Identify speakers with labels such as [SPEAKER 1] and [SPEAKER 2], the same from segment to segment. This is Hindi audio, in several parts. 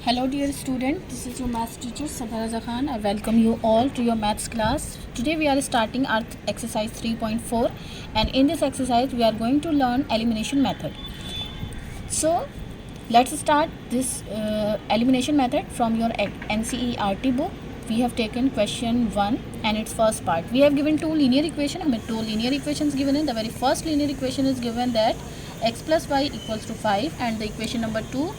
[SPEAKER 1] Hello dear student, this is your maths teacher Sabha Raza Khan. I welcome you all to your maths class. Today we are starting our exercise 3.4 and in this exercise we are going to learn elimination method. So let's start this elimination method from your NCERT book. We have taken question 1 and its first part. We have given two linear equations. हमें two linear equations given है. The very first linear equation is given that x plus y equals to 5 and the equation number 2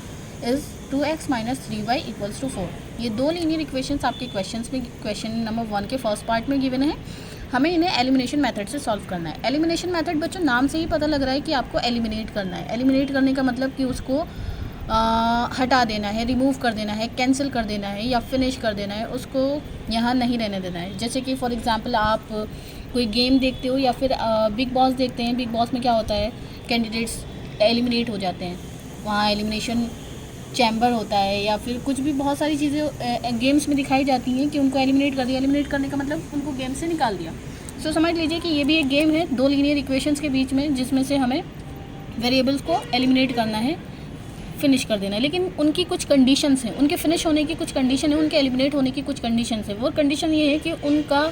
[SPEAKER 1] is 2x minus 3y equals to 4. ये दो लीनियर इक्वेशंस आपके क्वेश्चंस में क्वेश्चन नंबर 1 के फर्स्ट पार्ट में गिवन है. हमें इन्हें एलिमिनेशन मेथड से सॉल्व करना है. एलिमिनेशन मेथड बच्चों नाम से ही पता लग रहा है कि आपको एलिमिनेट करना है. एलिमिनेट करने का मतलब कि उसको हटा देना है, रिमूव कर देना है, कैंसिल कर देना है या फिनिश कर देना है, उसको यहाँ नहीं रहने देना है. जैसे कि फॉर एग्जांपल आप कोई गेम देखते हो या फिर बिग बॉस देखते हैं. बिग बॉस में क्या होता है, कैंडिडेट्स एलिमिनेट हो जाते हैं. वहाँ एलिमिनेशन चैम्बर होता है या फिर कुछ भी बहुत सारी चीज़ें गेम्स में दिखाई जाती हैं कि उनको एलिमिनेट कर दिया. एलिमिनेट करने का मतलब उनको गेम से निकाल दिया. सो समझ लीजिए कि ये भी एक गेम है दो लीनियर इक्वेशंस के बीच में, जिसमें से हमें वेरिएबल्स को एलिमिनेट करना है, फिनिश कर देना है. लेकिन उनकी कुछ कंडीशंस हैं, उनके फिनिश होने की कुछ कंडीशन है, उनके एलिमिनेट होने की कुछ कंडीशंस है. वो कंडीशन ये है कि उनका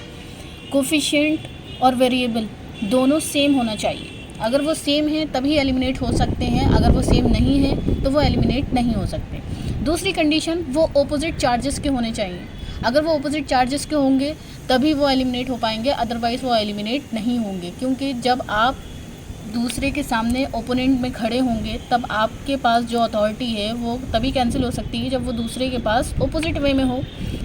[SPEAKER 1] कोफिशिएंट और वेरिएबल दोनों सेम होना चाहिए. अगर वो सेम है तभी एलिमिनेट हो सकते हैं, अगर वो सेम नहीं है तो वो एलिमिनेट नहीं हो सकते. दूसरी कंडीशन, वो ऑपोजिट चार्जेस के होने चाहिए. अगर वो ऑपोजिट चार्जेस के होंगे तभी वो एलिमिनेट हो पाएंगे, अदरवाइज़ वो एलिमिनेट नहीं होंगे. क्योंकि जब आप दूसरे के सामने ओपोनेंट में खड़े होंगे तब आपके पास जो अथॉरिटी है वो तभी कैंसिल हो सकती है जब वो दूसरे के पास ऑपोजिट वे में हो.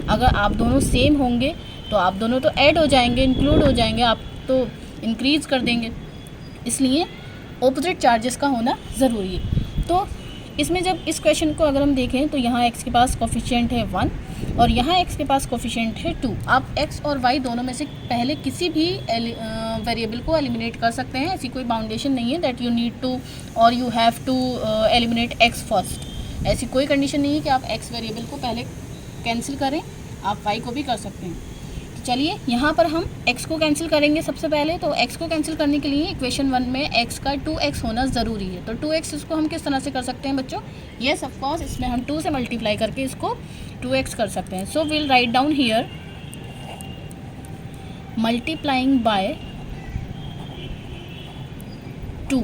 [SPEAKER 1] अगर आप दोनों सेम होंगे तो आप दोनों तो ऐड हो जाएंगे, इंक्लूड हो जाएंगे, आप तो इंक्रीज़ कर देंगे. इसलिए ऑपोजिट चार्जेस का होना ज़रूरी है. तो इसमें जब इस क्वेश्चन को अगर हम देखें तो यहाँ x के पास कोफिशिएंट है 1 और यहाँ x के पास कोफिशिएंट है 2. आप x और y दोनों में से पहले किसी भी वेरिएबल को एलिमिनेट कर सकते हैं. ऐसी कोई बाउंडेशन नहीं है दैट यू नीड टू और you have to eliminate x first. ऐसी कोई कंडीशन नहीं है कि आप x वेरिएबल को पहले कैंसिल करें, आप y को भी कर सकते हैं. चलिए यहाँ पर हम x को कैंसिल करेंगे सबसे पहले. तो x को कैंसिल करने के लिए इक्वेशन 1 में x का 2x होना ज़रूरी है. तो 2x इसको हम किस तरह से कर सकते हैं बच्चों? येस ऑफ कोर्स, इसमें हम 2 से मल्टीप्लाई करके इसको 2x कर सकते हैं. So will write down here multiplying by 2.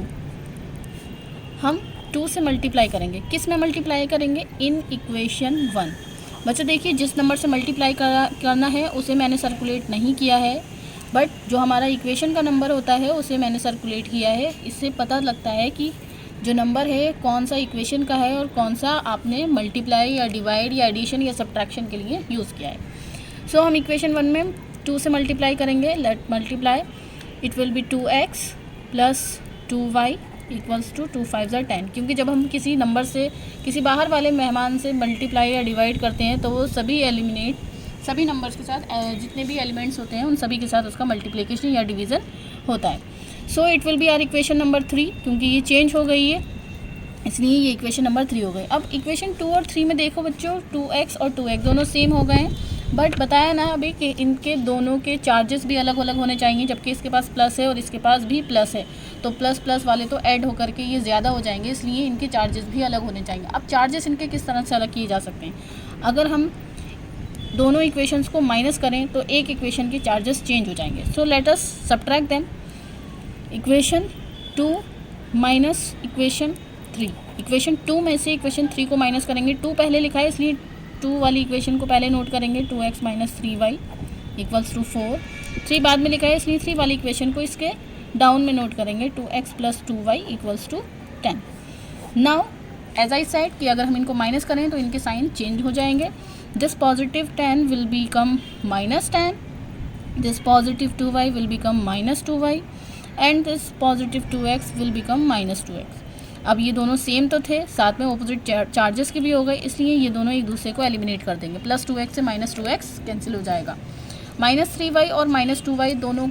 [SPEAKER 1] हम 2 से मल्टीप्लाई करेंगे. किस में मल्टीप्लाई करेंगे? इन इक्वेशन 1. बच्चों देखिए, जिस नंबर से मल्टीप्लाई करना है उसे मैंने सर्कुलेट नहीं किया है, बट जो हमारा इक्वेशन का नंबर होता है उसे मैंने सर्कुलेट किया है. इससे पता लगता है कि जो नंबर है कौन सा इक्वेशन का है और कौन सा आपने मल्टीप्लाई या डिवाइड या एडिशन या सब्ट्रैक्शन के लिए यूज़ किया है. सो हम इक्वेशन 1 में 2 से मल्टीप्लाई करेंगे. Let multiply, it will be 2x plus 2y equals to 2 5 10. क्योंकि जब हम किसी नंबर से, किसी बाहर वाले मेहमान से मल्टीप्लाई या डिवाइड करते हैं तो वो सभी नंबर्स के साथ जितने भी एलिमेंट्स होते हैं उन सभी के साथ उसका मल्टीप्लिकेशन या डिवीज़न होता है. So it will be our equation number 3. क्योंकि ये चेंज हो गई है इसलिए ये इक्वेशन नंबर 3 हो गई. अब इक्वेशन 2 और 3 में देखो बच्चों, 2x और 2x दोनों सेम हो गए हैं, बट बताया ना अभी कि इनके दोनों के चार्जेस भी अलग अलग होने चाहिए. जबकि इसके पास प्लस है और इसके पास भी प्लस है, तो प्लस प्लस वाले तो ऐड होकर के ये ज़्यादा हो जाएंगे, इसलिए इनके चार्जेस भी अलग होने चाहिए. अब चार्जेस इनके किस तरह से अलग किए जा सकते हैं? अगर हम दोनों इक्वेशंस को माइनस करें तो एक इक्वेशन के चार्जेस चेंज हो जाएंगे. So let us subtract them. Equation 2 minus equation 3. Equation 2 में से इक्वेशन 3 को माइनस करेंगे. 2 पहले लिखा है इसलिए 2 वाली इक्वेशन को पहले नोट करेंगे. 2x minus 3y equals to 4. 3 बाद में लिखा है इसलिए 3 वाली इक्वेशन को इसके डाउन में नोट करेंगे. 2x plus 2y equals to 10. Now as I said कि अगर हम इनको माइनस करें तो इनके साइन चेंज हो जाएंगे. This positive 10 will become minus 10, this positive 2y will become minus 2y and this positive 2x will become minus 2x. अब ये दोनों सेम तो थे, साथ में ऑपोजिट चार्जेस के भी हो गए, इसलिए ये दोनों एक दूसरे को एलिमिनेट कर देंगे. प्लस 2x से माइनस 2x कैंसिल हो जाएगा. माइनस 3y और माइनस 2y दोनों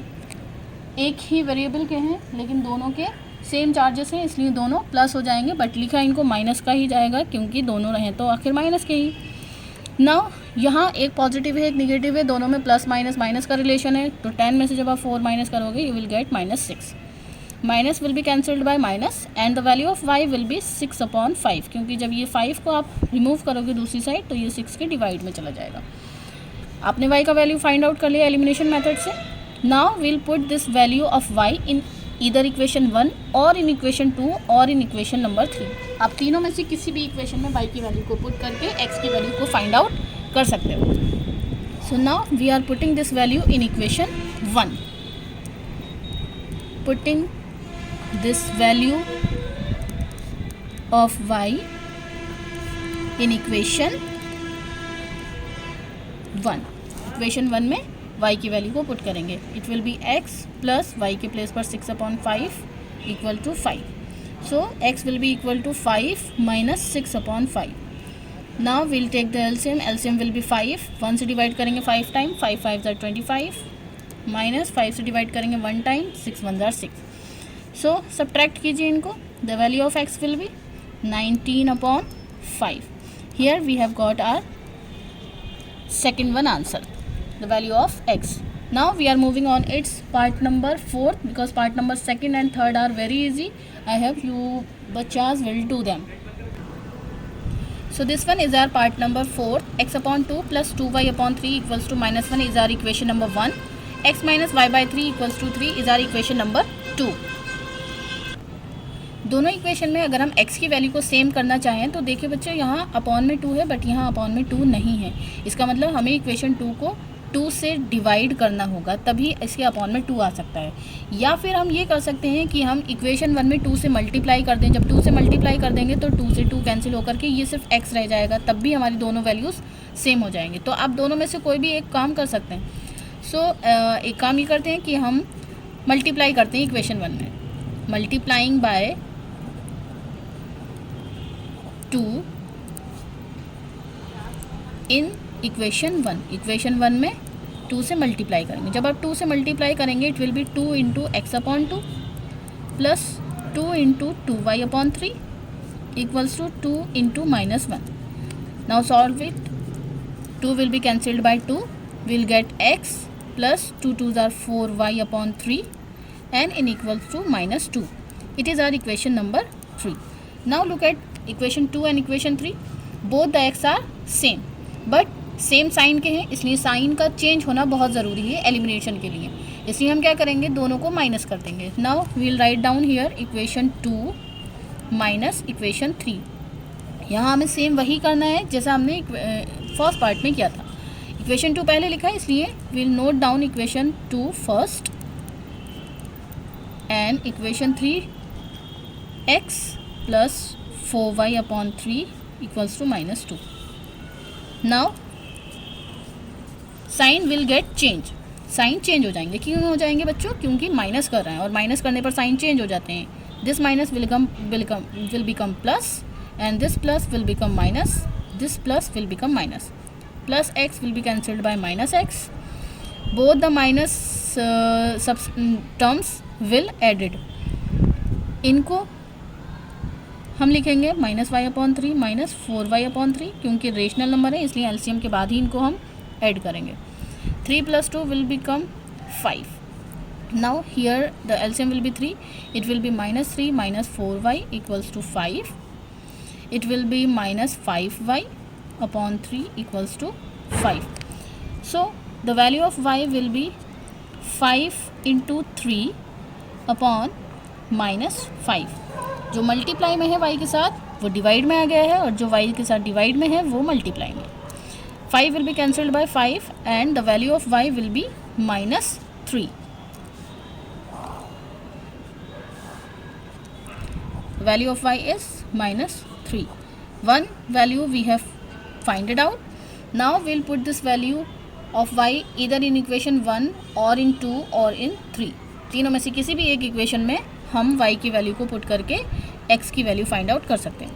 [SPEAKER 1] एक ही वेरिएबल के हैं लेकिन दोनों के सेम चार्जेस हैं, इसलिए दोनों प्लस हो जाएंगे. बट लिखा इनको माइनस का ही जाएगा क्योंकि दोनों रहें तो आखिर माइनस के ही. नाउ यहाँ एक पॉजिटिव है एक नेगेटिव है, दोनों में प्लस माइनस माइनस का रिलेशन है. तो 10 में से जब आप 4 माइनस करोगे you will get -6. Minus will be cancelled bye minus and the value of y will B 6/5, क्योंकि जब ये 5 को आप रिमूव करोगे दूसरी साइड तो ये 6 के डिवाइड में चला जाएगा। आपने y का वैल्यू फाइंड आउट कर लिया एलिमिनेशन मेथड से। Now will put this value of y in either equation 1 और इन इक्वेशन 2 और इन इक्वेशन नंबर 3। आप तीनों में से किसी भी इक्वेशन में y की वैल्यू को पुट करके x की वैल्यू को फाइंड आउट कर सकते हो। So now we are putting this value in equation 1, putting this value of y in equation 1। Equation 1 में y की वैल्यू को पुट करेंगे। It will be x plus y के प्लेस पर 6/5 equal to 5। So x will be equal to 5 minus 6/5। Now will take the LCM. LCM will be 5, 1 से डिवाइड करेंगे 5 टाइम, 5 5 ज़ार 25, माइनस 5 से डिवाइड करेंगे 1 टाइम, 6 1 ज़ार 6। सो सब्ट्रैक्ट कीजिए इनको। The value of x will be 19/5। Here we have got our second one answer, the value of x. Now we are moving on its part number 4, because part number 2nd and 3rd are very easy. I hope you bachas will do them. So this one is our part number 4. x/2 plus 2y/3 equals to -1 is our equation number 1. x minus y/3 equals to 3 is our equation number 2. दोनों इक्वेशन में अगर हम x की वैल्यू को सेम करना चाहें तो देखिए बच्चों, यहाँ अपॉन में 2 है बट यहाँ अपॉन में 2 नहीं है। इसका मतलब हमें इक्वेशन 2 को 2 से डिवाइड करना होगा, तभी इसके अपॉन में 2 आ सकता है। या फिर हम ये कर सकते हैं कि हम इक्वेशन 1 में 2 से मल्टीप्लाई कर दें। जब 2 से मल्टीप्लाई कर देंगे तो 2 से 2 कैंसिल होकर के ये सिर्फ x रह जाएगा, तब भी हमारी दोनों वैल्यूज़ सेम हो जाएंगे। तो आप दोनों में से कोई भी एक काम कर सकते हैं। सो एक काम ये करते हैं कि हम मल्टीप्लाई करते हैं इक्वेशन 1 में, multiplying by 2 in equation 1। Equation 1 में 2 से मल्टीप्लाई करेंगे। जब आप 2 से मल्टीप्लाई करेंगे it will be 2 into x/2 plus 2 into 2y/3 equals to 2 into -1। Now solve it. 2 will be cancelled by 2, will get x plus 2 2 ज़ार 4y/3 and in equals to -2. It is our equation number 3. Now look at equation 2 and equation 3. Both the x are same, but same sign के हैं, इसलिए साइन का चेंज होना बहुत ज़रूरी है एलिमिनेशन के लिए। इसलिए हम क्या करेंगे, दोनों को माइनस कर देंगे। Now we will write down here equation 2 minus equation 3। यहाँ हमें सेम वही करना है जैसा हमने फर्स्ट पार्ट में किया था। इक्वेशन 2 पहले लिखा है, इसलिए we will note down equation 2 first and equation 3 x plus 4y/3 equals to -2। Now sign will get change, sign change हो जाएंगे। क्यों हो जाएंगे बच्चों, क्योंकि माइनस कर रहे हैं और माइनस करने पर साइन चेंज हो जाते हैं। This minus will become plus and this plus will become minus, this plus will become minus, plus x will be cancelled by -x। Both the minus terms will added. इनको हम लिखेंगे -y/3 माइनस 4y/3, क्योंकि रेशनल नंबर है इसलिए एलसीएम के बाद ही इनको हम ऐड करेंगे। 3 + 2 will become 5। Now here the LCM will be 3, it will be -3 minus 4y equals to 5, it will be -5y/3 equals to 5। So the value of y will be 5 × 3 upon -5। जो मल्टीप्लाई में है y के साथ वो डिवाइड में आ गया है, और जो y के साथ डिवाइड में है वो मल्टीप्लाई में। 5 will be cancelled bye 5 and the value of y will be -3। Value of y is -3. One value we have find it out. Now we'll put this value of y either in equation 1 or in 2 or in 3. तीनों में से किसी भी एक इक्वेशन में हम y की वैल्यू को पुट करके x की वैल्यू फाइंड आउट कर सकते हैं।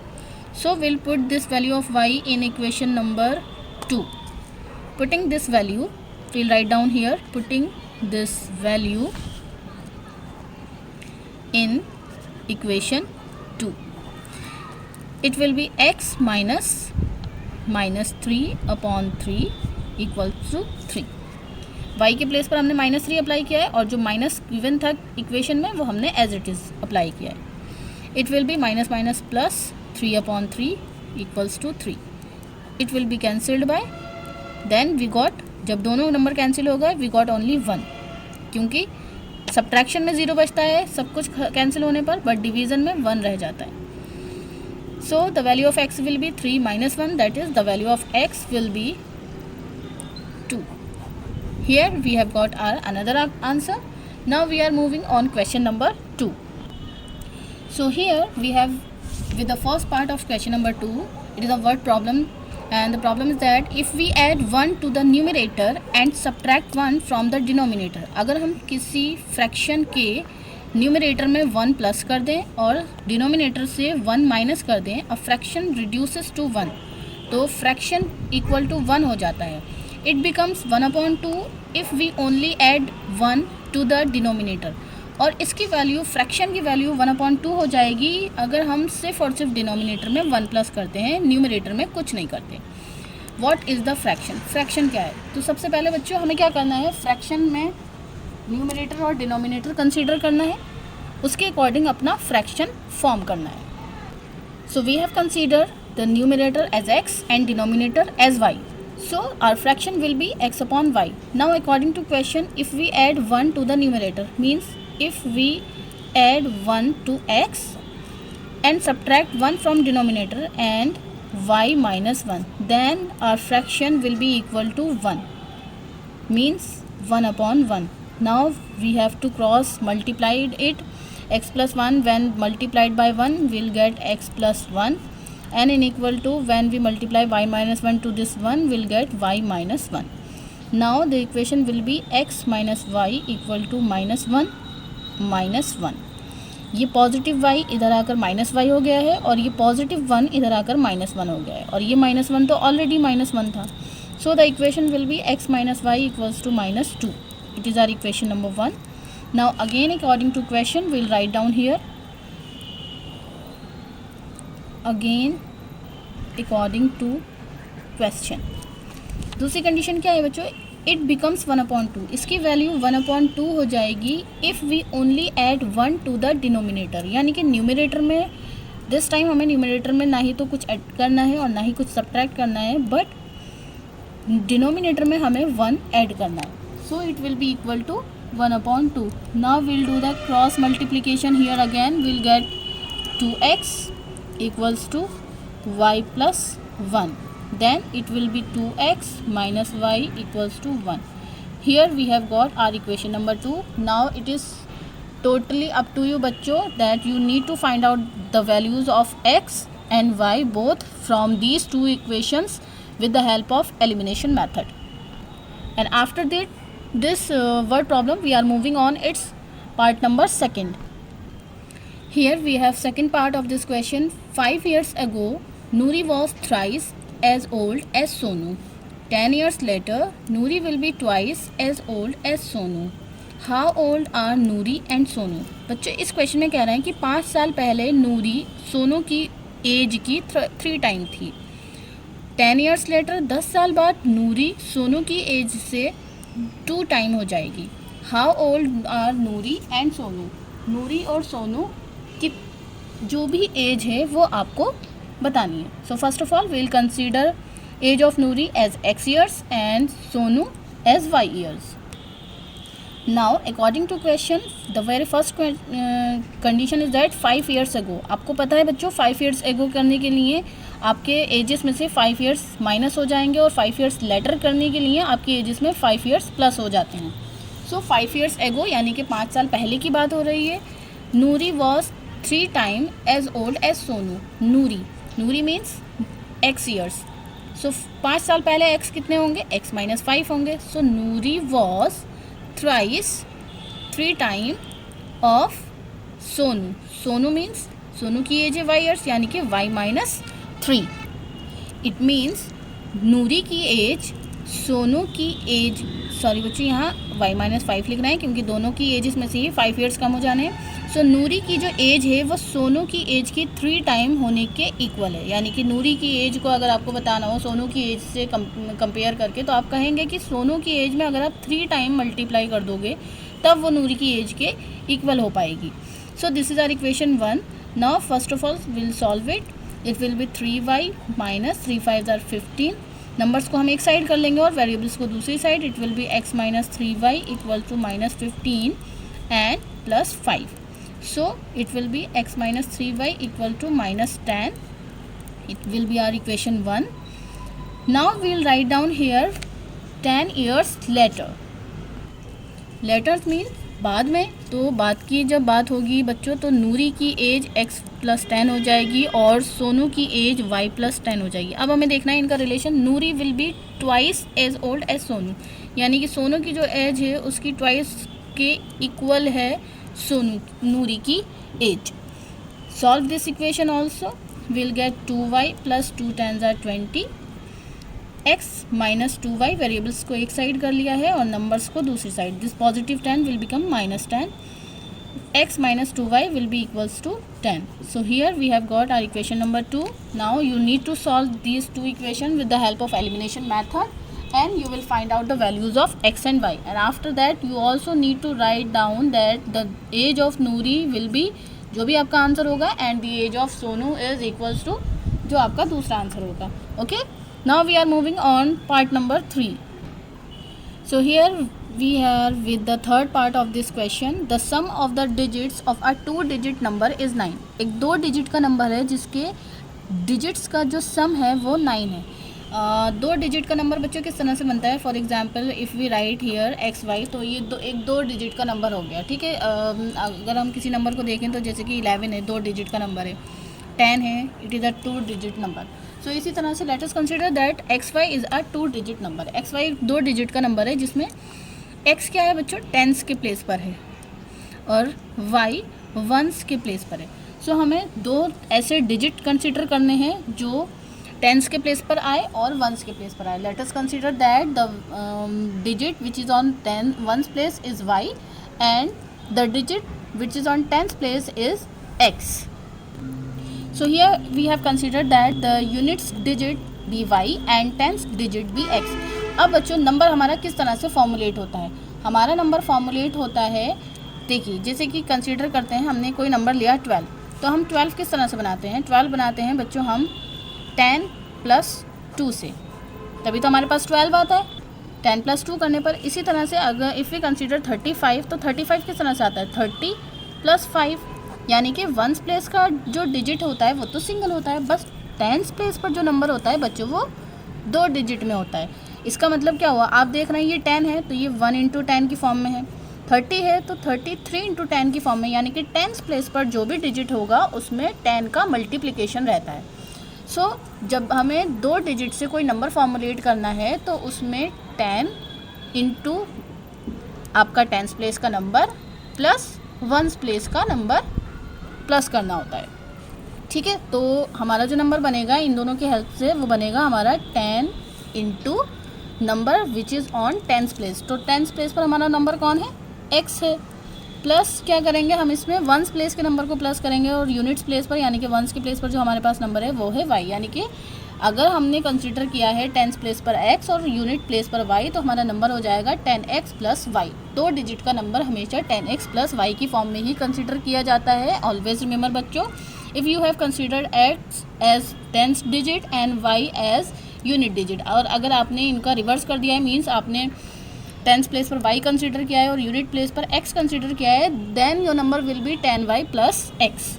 [SPEAKER 1] So will put this value of y in equation number 2. Putting this value, we'll write down here, putting this value in equation 2. It will be x minus -3/3 equals to 3. y के प्लेस पर हमने -3 अप्लाई किया है और जो माइनस गिवन था इक्वेशन में वो हमने एज इट इज़ अप्लाई किया है। It will be minus minus plus 3/3 equals to 3। It will be cancelled by, then we got, जब दोनों नंबर कैंसिल हो गए वी गॉट ओनली 1, क्योंकि सब्ट्रैक्शन में 0 बचता है सब कुछ कैंसिल होने पर, बट डिवीज़न में 1 रह जाता है। So the value of x will be 3 minus 1, that is the value of x will be 2. Here we have got our another answer. Now we are moving on question number 2. So here we have, with the first part of question number 2, it is a word problem, and the problem is that if we add 1 to the numerator and subtract 1 from the denominator, अगर हम किसी fraction के न्यूमरेटर में 1 प्लस कर दें और डिनोमिनेटर से 1 माइनस कर दें, अ फ्रैक्शन रिड्यूसेस टू 1, तो फ्रैक्शन इक्वल टू 1 हो जाता है। It becomes 1/2 if we only add 1 to the denominator, और इसकी वैल्यू, फ्रैक्शन की वैल्यू 1/2 हो जाएगी अगर हम सिर्फ और सिर्फ डिनोमिनेटर में 1 प्लस करते हैं, न्यूमरेटर में कुछ नहीं करते। What is the fraction? Fraction क्या है? तो सबसे पहले बच्चों हमें क्या करना है, फ्रैक्शन में न्यूमरेटर और डिनोमिनेटर कंसीडर करना है, उसके अकॉर्डिंग अपना फ्रैक्शन फॉर्म करना है। So we have consider the numerator as x and denominator as y, so our fraction will be x/y। Now according to question, if we add 1 to the numerator, means if we add 1 to x and subtract 1 from denominator and y minus 1, then our fraction will be equal to 1, means 1/1. Now we have to cross multiplied it. X plus 1 when multiplied by 1 will get x plus 1, and in equal to when we multiply y minus 1 to this 1 will get y minus 1. Now the equation will be x minus y equal to -1 -1. ये पॉजिटिव y इधर आकर -y हो गया है और ये पॉजिटिव 1 इधर आकर -1 हो गया है, और ये -1 तो ऑलरेडी -1 था। So the equation will be x minus y equals to -2. It is our equation number 1. Now again according to question we'll write down here, again according to question. दूसरी कंडीशन क्या है बच्चों, इट बिकम्स 1/2, इसकी वैल्यू 1/2 हो जाएगी if we only add 1 to the denominator, यानी कि न्यूमरेटर में दिस टाइम हमें न्यूमरेटर में ना ही तो कुछ ऐड करना है और ना ही कुछ सब्ट्रैक्ट करना है, बट डिनोमिनेटर में हमें 1 ऐड करना है। So it will be equal to 1/2. Now we'll do the cross multiplication here again. We'll get 2x equals to y plus 1. Then it will be 2x minus y equals to 1. Here we have got our equation number 2. Now it is totally up to you बच्चों that you need to find out the values of x and y both from these two equations with the help of elimination method. And after that this word problem we are moving on its part number 2. Here we have second part of this question. 5 years ago Noori was thrice as old as Sonu. 10 years later Noori will be twice as old as Sonu. How old are Noori and Sonu? बच्चों इस क्वेश्चन में कह रहे हैं कि 5 साल पहले नूरी सोनू की एज की 3 टाइम थी। 10 years later 10 साल बाद नूरी सोनू की एज से 2 टाइम हो जाएगी। How old are Noori and Sonu? Noori और सोनू की जो भी एज है वो आपको बतानी है। So first of all will consider age of Noori age x years and Sonu age y years. Now according to question the very first condition is that 5 years ago. आपको पता है बच्चों 5 years ago करने के लिए आपके एजेस में से 5 years माइनस हो जाएंगे और 5 years लेटर करने के लिए आपकी एजेस में 5 years प्लस हो जाते हैं। सो 5 years ago यानी कि 5 साल पहले की बात हो रही है। Noori was 3 time as old as Sonu. Noori means x years. So 5 साल पहले x कितने होंगे? x minus 5 होंगे. So Noori was thrice 3 time of Sonu. Sonu means Sonu की एज है y years यानी कि y minus 3. इट मीन्स नूरी की एज सोनू की एज, सॉरी बच्चों यहाँ y-5 लिखना है क्योंकि दोनों की एज में से ही 5 ईयर्स कम हो जाने हैं। सो नूरी की जो एज है वो सोनू की एज की 3 टाइम होने के इक्वल है। यानी कि नूरी की एज को अगर आपको बताना हो सोनू की एज से कंपेयर करके, तो आप कहेंगे कि सोनू की एज में अगर आप 3 टाइम मल्टीप्लाई कर दोगे तब वो नूरी की एज के इक्वल हो पाएगी। So this is our equation 1। Now first of all will solve it. It will be 3y minus 3 5 are 15। Numbers को हम एक साइड कर लेंगे और वेरिएबल्स को दूसरी side. It will be x minus 3y equal to minus 15 and plus 5. So it will be x minus 3y equal to minus 10. It will be our equation 1. Now we will write down here 10 years later. Later means बाद में। तो बाद की जब बात होगी बच्चों तो नूरी की एज x प्लस 10 हो जाएगी और सोनू की एज y प्लस 10 हो जाएगी। अब हमें देखना है इनका relation. Noori will be twice as old as Sonu, यानी कि सोनू की जो एज है उसकी ट्वाइस के इक्वल है सोनू नूरी की age. Solve this equation also. Will get 2y plus 2 10s are 20, x minus 2y, variables को एक साइड कर लिया है और नंबर्स को दूसरी side. This positive 10 will become minus 10, x minus 2y will be equals to 10. So here we have got our equation number 2. Now you need to solve these two equations with the help of elimination method and you will find out the values of x and y. And after that you also need to write down that the age of Noori will be जो भी आपका आंसर होगा and the age of Sonu is equals to जो आपका दूसरा आंसर होगा. Okay? Now we are moving on part number 3. So here we are with the third part of this question. The sum of the digits of a 2-digit number is 9. एक 2 डिजिट का नंबर है जिसके डिजिट्स का जो सम है वो 9 है। 2 डिजिट का नंबर बच्चों किस तरह से बनता है? For example if we write here XY, तो ये एक 2 डिजिट का नंबर हो गया, ठीक है। अगर हम किसी नंबर को देखें तो जैसे कि 11 है, 2 डिजिट का नंबर है। 10 है, it is a 2 digit number. So इसी तरह से let us consider that XY is a 2 digit number. XY 2 digit का नंबर है जिसमें x क्या है बच्चों? टेंस के प्लेस पर है और y वंस के प्लेस पर है। सो हमें 2 ऐसे डिजिट कंसीडर करने हैं जो टेंस के प्लेस पर आए और वंस के प्लेस पर आए। Late us consider that the digit which is on ones place is y and the digit which is on tens place is x. So here we have considered that the units digit be y and tens digit be x. अब बच्चों नंबर हमारा किस तरह से फॉर्मुलेट होता है? हमारा नंबर फॉर्मुलेट होता है, देखिए जैसे कि कंसीडर करते हैं हमने कोई नंबर लिया 12, तो हम 12 किस तरह से बनाते हैं? 12 बनाते हैं बच्चों हम 10 प्लस 2 से, तभी तो हमारे पास 12 आता है। 10 प्लस 2 करने पर इसी तरह से अगर इफ़ वी कंसीडर 35, तो 35 किस तरह से आता है? 30 प्लस 5, यानी कि वंस प्लेस का जो डिजिट होता है वो तो सिंगल होता है, बस टेंस प्लेस पर जो नंबर होता है बच्चों वो 2 डिजिट में होता है। इसका मतलब क्या हुआ? आप देख रहे हैं ये 10 है तो ये 1 इंटू 10 की फॉर्म में है, 30 है तो 33 इंटू 10 की फॉर्म में, यानी कि टेंस प्लेस पर जो भी डिजिट होगा उसमें 10 का मल्टीप्लिकेशन रहता है। सो जब हमें 2 डिजिट से कोई नंबर फॉर्मुलेट करना है तो उसमें 10 इंटू आपका टेंस प्लेस का नंबर प्लस वंस प्लेस का नंबर प्लस करना होता है, ठीक है। तो हमारा जो नंबर बनेगा इन दोनों की हेल्प से वो बनेगा हमारा 10 into number which is on tens place. तो टेंस प्लेस पर हमारा नंबर कौन है? x है, प्लस क्या करेंगे हम इसमें वंस प्लेस के नंबर को प्लस करेंगे और यूनिट्स प्लेस पर यानी कि वंस के प्लेस पर जो हमारे पास नंबर है वो है y। यानी कि अगर हमने कंसीडर किया है टेंस प्लेस पर x और यूनिट प्लेस पर y, तो हमारा नंबर हो जाएगा 10x प्लस वाई। 2 डिजिट का नंबर हमेशा 10x प्लस वाई की फॉर्म में ही कंसीडर किया जाता है। ऑलवेज रिमेंबर बच्चों, if you have considered x as tens digit and y as unit digit, और अगर आपने इनका रिवर्स कर दिया है मीन्स आपने टेंस प्लेस पर y कंसीडर किया है और यूनिट प्लेस पर x कंसीडर किया है, then your number will be 10y plus x.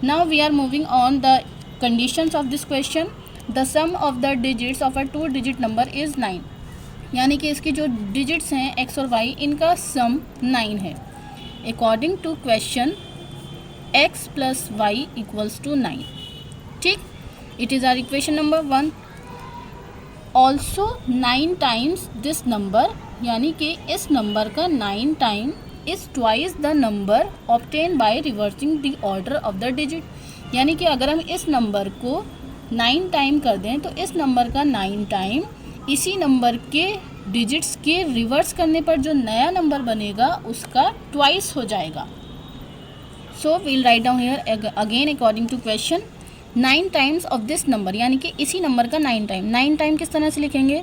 [SPEAKER 1] Now we are moving on the conditions of this question. The sum of the digits of a 2 digit number is 9, यानी कि इसकी जो डिजिट्स हैं x और y इनका सम 9 है। According to question x plus y equals to 9, ठीक। It is our equation number 1. Also 9 times this number, यानी कि इस नंबर का 9 time is twice the number obtain by reversing the order of the digit, यानी कि अगर हम इस नंबर को 9 टाइम कर दें तो इस नंबर का 9 टाइम इसी नंबर के डिजिट्स के रिवर्स करने पर जो नया नंबर बनेगा उसका ट्वाइस हो जाएगा. So we'll write down here again according to question 9 times of this number, यानी कि इसी नंबर का 9 टाइम. 9 टाइम किस तरह से लिखेंगे,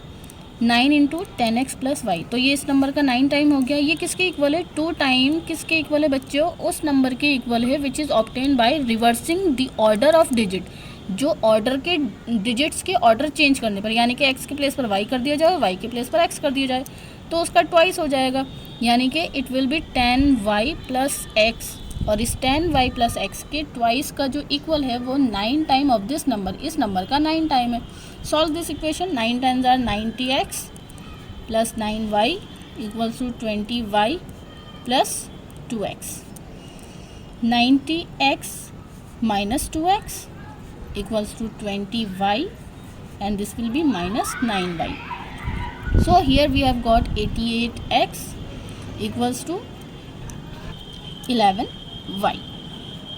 [SPEAKER 1] 9 इंटू 10x प्लस वाई. तो ये इस नंबर का 9 टाइम हो गया. ये किसके इक्वल है, 2 टाइम किसके इक्वल है बच्चों, उस नंबर के इक्वल है which is obtain by reversing the order of digit. जो ऑर्डर के डिजिट्स के ऑर्डर चेंज करने पर, यानी कि x के प्लेस पर y कर दिया जाए, y के प्लेस पर x कर दिया जाए, तो उसका ट्वाइस हो जाएगा. यानी कि it will be 10y plus x. और इस 10y प्लस x के ट्वाइस का जो इक्वल है वो 9 टाइम ऑफ दिस नंबर, इस नंबर का 9 टाइम है. Solve this equation. 9 times are 90x plus 9y equals to 20y plus 2x. 90x minus 2x equals to 20y and this will be minus 9y. So here we have got 88x equals to 11y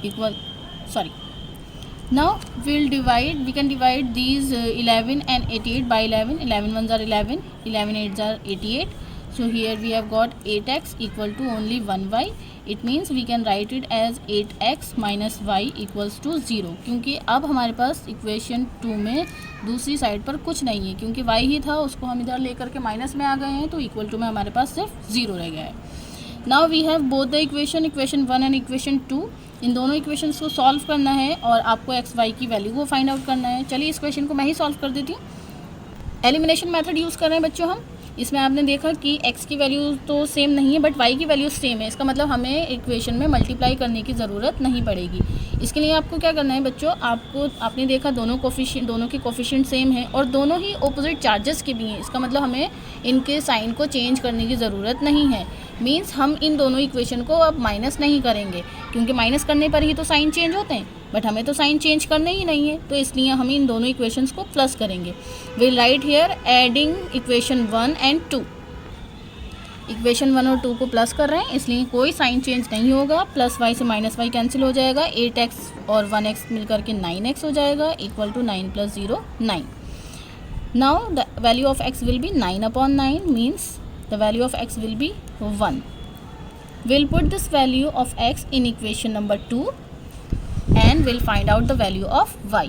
[SPEAKER 1] equal, sorry, now we can divide these 11 and 88 by 11. 11 ones are 11, 11 8s are 88. So here we have got 8x equal to only 1y. It means we can write it as 8x minus y equals to 0. क्योंकि अब हमारे पास इक्वेशन 2 में दूसरी साइड पर कुछ नहीं है, क्योंकि y ही था, उसको हम इधर लेकर के माइनस में आ गए हैं, तो इक्वल टू में हमारे पास सिर्फ 0 रह गया है. Now we have both the equation 1 and equation 2. इन दोनों इक्वेशंस को सॉल्व करना है और आपको एक्स वाई की वैल्यू को फाइंड आउट करना है. चलिए इस क्वेश्चन को मैं ही सॉल्व कर देती हूँ. एलिमिनेशन मेथड यूज़ कर रहे हैं बच्चों हम. इसमें आपने देखा कि x की वैल्यू तो सेम नहीं है बट y की वैल्यू सेम है. इसका मतलब हमें इक्वेशन में मल्टीप्लाई करने की ज़रूरत नहीं पड़ेगी. इसके लिए आपको क्या करना है बच्चों, आपने देखा दोनों के कोफिशिएंट सेम है और दोनों ही ऑपोजिट चार्जेस के भी हैं. इसका मतलब हमें इनके साइन को चेंज करने की ज़रूरत नहीं है. मीन्स हम इन दोनों इक्वेशन को अब माइनस नहीं करेंगे, क्योंकि माइनस करने पर ही तो साइन चेंज होते हैं, बट हमें तो साइन चेंज करने ही नहीं है, तो इसलिए हम इन दोनों इक्वेशंस को प्लस करेंगे. We write here adding equation 1 and 2. इक्वेशन 1 और 2 को प्लस कर रहे हैं, इसलिए कोई साइन चेंज नहीं होगा. प्लस वाई से माइनस वाई कैंसिल हो जाएगा. 8x और 1x मिलकर के 9x हो जाएगा equal to 9 plus 0 9. Now the value of x will be 9/9 means the value of x will be 1. We'll put this value of x in equation number 2 and we'll find out the value of y.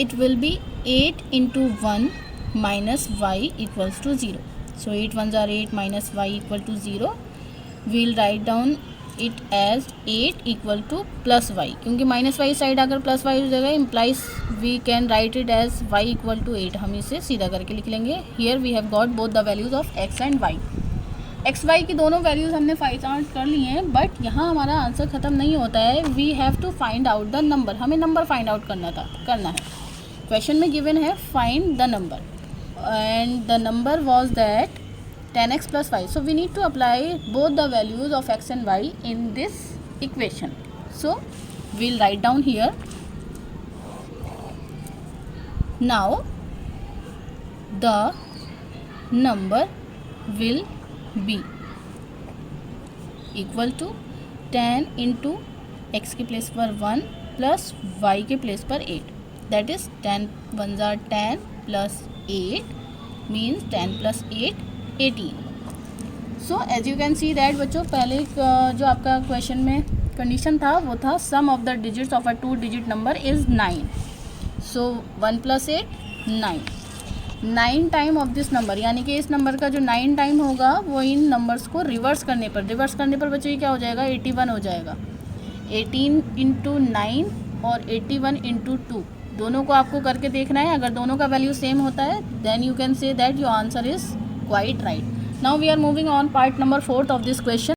[SPEAKER 1] It will be 8 into 1 minus y equals to 0. So 8 ones are 8 minus y equal to 0. We'll write down it as 8 equal to plus y. क्योंकि माइनस वाई साइड अगर प्लस वाई हो जाएगा implies we can write it as y equal to 8. हम इसे सीधा करके लिख लेंगे. Here we have got both the values of x and y. X y की दोनों वैल्यूज़ हमने फाइंड आउट कर ली हैं, बट यहाँ हमारा आंसर ख़त्म नहीं होता है. We have to find out the number. हमें नंबर फाइंड आउट करना है. क्वेश्चन में गिवन है find the number and the number was that 10x plus y. So we need to apply both the values of x and y in this equation. So we'll write down here. Now the number will be equal to 10 into x के प्लेस पर 1 प्लस y के प्लेस पर 8. That is 10 ones are 10 plus 8 means 10 plus 8 18. So as you can see that बच्चों पहले जो आपका क्वेश्चन में कंडीशन था वो था sum of the digits of a 2 digit number is 9. So 1 + 8 9. 9 time of this number, यानी कि इस नंबर का जो 9 टाइम होगा वो इन नंबर्स को रिवर्स करने पर बच्चों ये क्या हो जाएगा 81 हो जाएगा. 18 इंटू 9 और 81 इंटू 2 दोनों को आपको करके देखना है. अगर दोनों का वैल्यू सेम होता है then you can say that your answer is quite right. Now we are moving on part number 4 of this question.